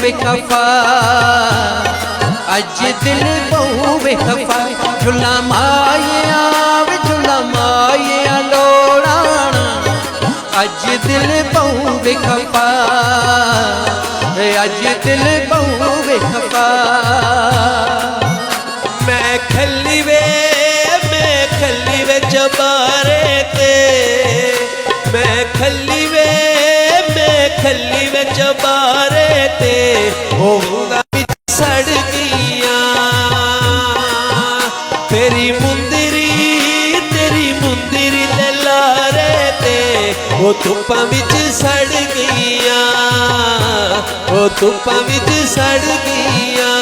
वे खफा, अज दिल पऊ वे खफा। झुला माया वे झुला माया लोड़ाना, अज दिल पऊ वे खफा, अज दिल पऊ वे खफा। मैं खली वे चबारे ते, मैं खली वे चबारे ते, होगा सड़ गईया तेरी मुंदरी दे लारे ते, वो धुप्पां विच सड़ गईया, वो धुप्पां विच सड़ गईया।